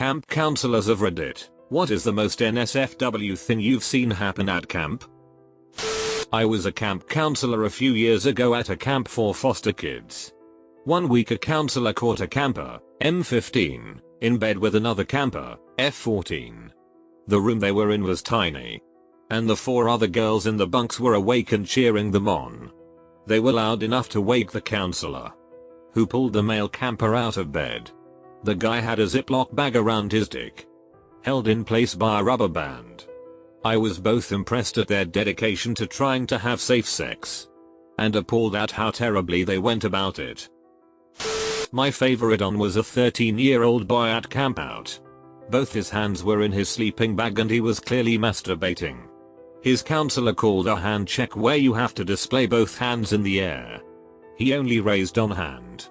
camp counselors of Reddit. What is the most NSFW thing you've seen happen at camp? I was a camp counselor a few years ago at a camp for foster kids. One week a counselor caught a camper, M15, in bed with another camper, F14. The room they were in was tiny. And the 4 other girls in the bunks were awake and cheering them on. They were loud enough to wake the counselor, who pulled the male camper out of bed. The guy had a Ziploc bag around his dick, held in place by a rubber band. I was both impressed at their dedication to trying to have safe sex, and appalled at how terribly they went about it. My favorite one was a 13-year-old boy at camp out. Both his hands were in his sleeping bag and he was clearly masturbating. His counselor called a hand check where you have to display both hands in the air. He only raised one hand.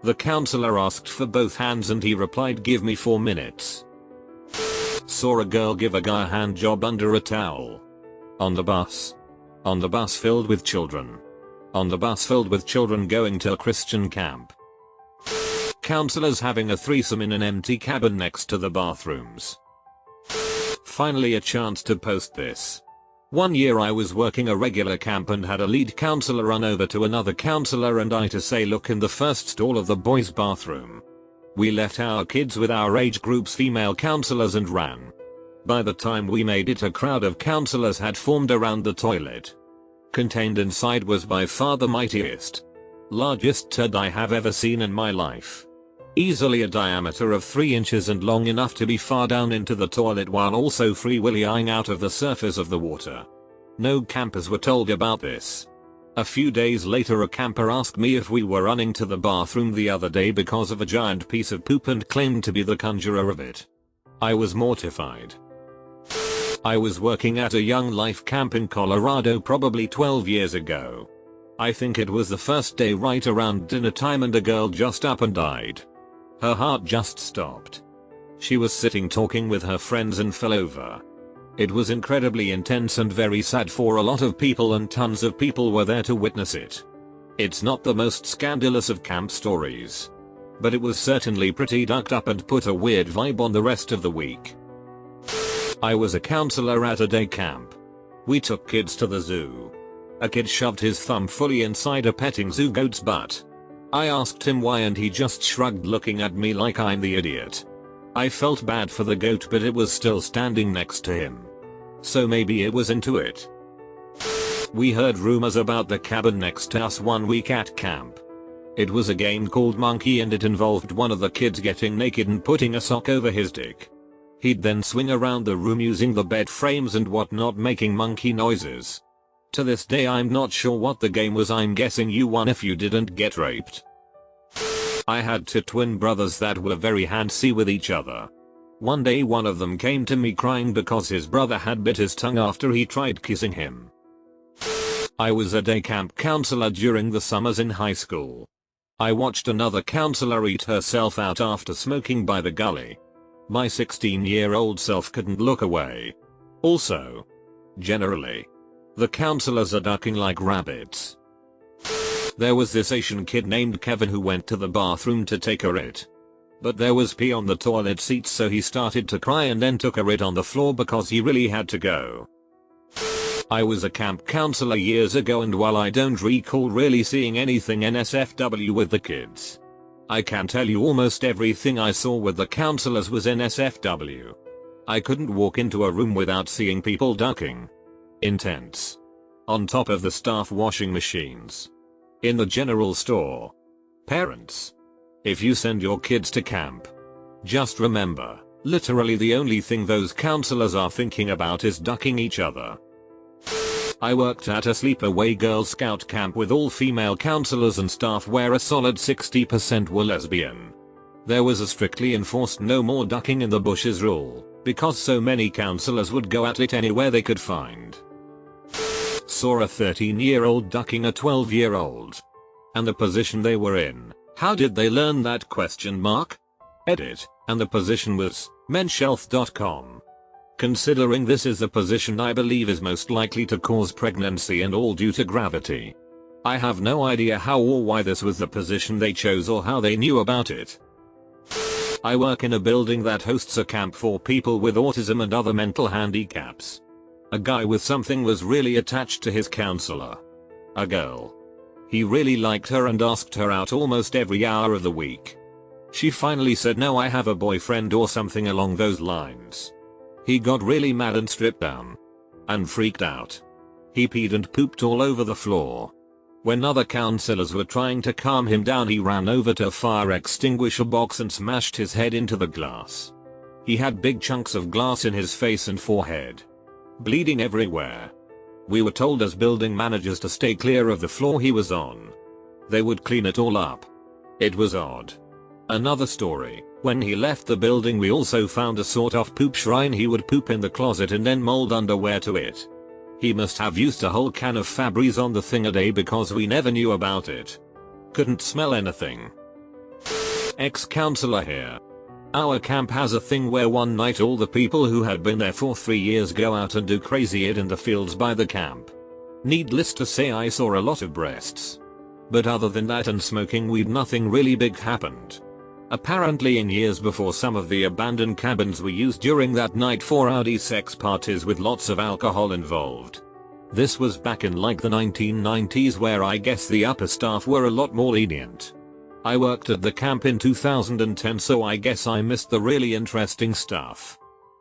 The counselor asked for both hands and he replied, "Give me 4 minutes." Saw a girl give a guy a hand job under a towel. On the bus. On the bus filled with children. On the bus filled with children going to a Christian camp. Counselors having a threesome in an empty cabin next to the bathrooms. Finally a chance to post this. One year I was working a regular camp and had a lead counselor run over to another counselor and I to say, "Look in the first stall of the boys' bathroom." We left our kids with our age group's female counselors and ran. By the time we made it, a crowd of counselors had formed around the toilet. Contained inside was by far the mightiest, largest turd I have ever seen in my life. Easily a diameter of 3 inches and long enough to be far down into the toilet while also free willy-ing out of the surface of the water. No campers were told about this. A few days later a camper asked me if we were running to the bathroom the other day because of a giant piece of poop and claimed to be the conjurer of it. I was mortified. I was working at a Young Life camp in Colorado probably 12 years ago. I think it was the first day right around dinner time and a girl just up and died. Her heart just stopped. She was sitting talking with her friends and fell over. It was incredibly intense and very sad for a lot of people and tons of people were there to witness it. It's not the most scandalous of camp stories, but it was certainly pretty ducked up and put a weird vibe on the rest of the week. I was a counselor at a day camp. We took kids to the zoo. A kid shoved his thumb fully inside a petting zoo goat's butt. I asked him why and he just shrugged, looking at me like I'm the idiot. I felt bad for the goat, but it was still standing next to him, so maybe it was into it. We heard rumors about the cabin next to us one week at camp. It was a game called Monkey and it involved one of the kids getting naked and putting a sock over his dick. He'd then swing around the room using the bed frames and whatnot, making monkey noises. To this day I'm not sure what the game was. I'm guessing you won if you didn't get raped. I had 2 twin brothers that were very handsy with each other. One day one of them came to me crying because his brother had bit his tongue after he tried kissing him. I was a day camp counselor during the summers in high school. I watched another counselor eat herself out after smoking by the gully. My 16-year-old self couldn't look away. Also, generally, the counselors are ducking like rabbits. There was this Asian kid named Kevin who went to the bathroom to take a shit. But there was pee on the toilet seat, so he started to cry and then took a shit on the floor because he really had to go. I was a camp counselor years ago and while I don't recall really seeing anything NSFW with the kids, I can tell you almost everything I saw with the counselors was NSFW. I couldn't walk into a room without seeing people ducking. Intense. On top of the staff washing machines. In the general store. Parents, if you send your kids to camp, just remember, literally the only thing those counselors are thinking about is ducking each other. I worked at a sleepaway Girl Scout camp with all female counselors and staff where a solid 60% were lesbian. There was a strictly enforced no more ducking in the bushes rule, because so many counselors would go at it anywhere they could find. Saw a 13-year-old ducking a 12-year-old. And the position they were in. How did they learn that ? Edit. And the position was menshealth.com. Considering this is the position I believe is most likely to cause pregnancy and all due to gravity. I have no idea how or why this was the position they chose or how they knew about it. I work in a building that hosts a camp for people with autism and other mental handicaps. A guy with something was really attached to his counselor. A girl. He really liked her and asked her out almost every hour of the week. She finally said no, I have a boyfriend or something along those lines. He got really mad and stripped down. And freaked out. He peed and pooped all over the floor. When other counselors were trying to calm him down, he ran over to a fire extinguisher box and smashed his head into the glass. He had big chunks of glass in his face and forehead. Bleeding everywhere. We were told as building managers to stay clear of the floor he was on. They would clean it all up. It was odd. Another story, when he left the building we also found a sort of poop shrine. He would poop in the closet and then mold underwear to it. He must have used a whole can of Febreze on the thing a day because we never knew about it. Couldn't smell anything. Ex-counselor here. Our camp has a thing where one night all the people who had been there for 3 years go out and do crazy shit in the fields by the camp. Needless to say, I saw a lot of breasts. But other than that and smoking weed, nothing really big happened. Apparently in years before, some of the abandoned cabins were used during that night for rowdy sex parties with lots of alcohol involved. This was back in like the 1990s, where I guess the upper staff were a lot more lenient. I worked at the camp in 2010, so I guess I missed the really interesting stuff.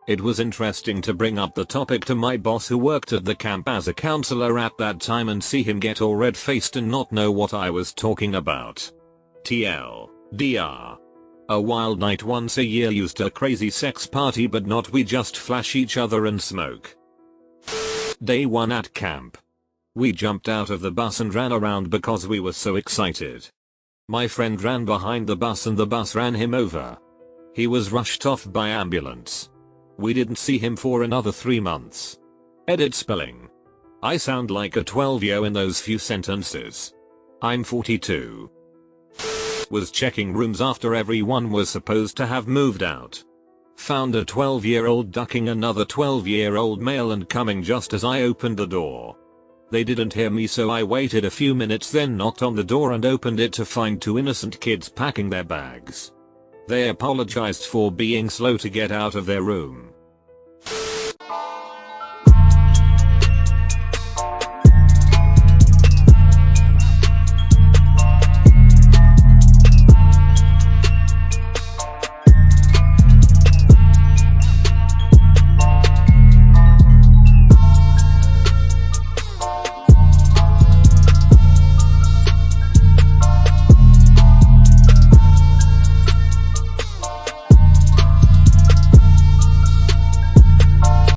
It was interesting to bring up the topic to my boss who worked at the camp as a counselor at that time and see him get all red-faced and not know what I was talking about. TLDR. A wild night once a year, used a crazy sex party, but not we just flash each other and smoke. Day 1 at camp. We jumped out of the bus and ran around because we were so excited. My friend ran behind the bus and the bus ran him over. He was rushed off by ambulance. We didn't see him for another 3 months. Edit spelling. I sound like a 12-year in those few sentences. I'm 42. Was checking rooms after everyone was supposed to have moved out. Found a 12-year-old ducking another 12-year-old male and coming just as I opened the door. They didn't hear me, so I waited a few minutes, then knocked on the door and opened it to find 2 innocent kids packing their bags. They apologized for being slow to get out of their room.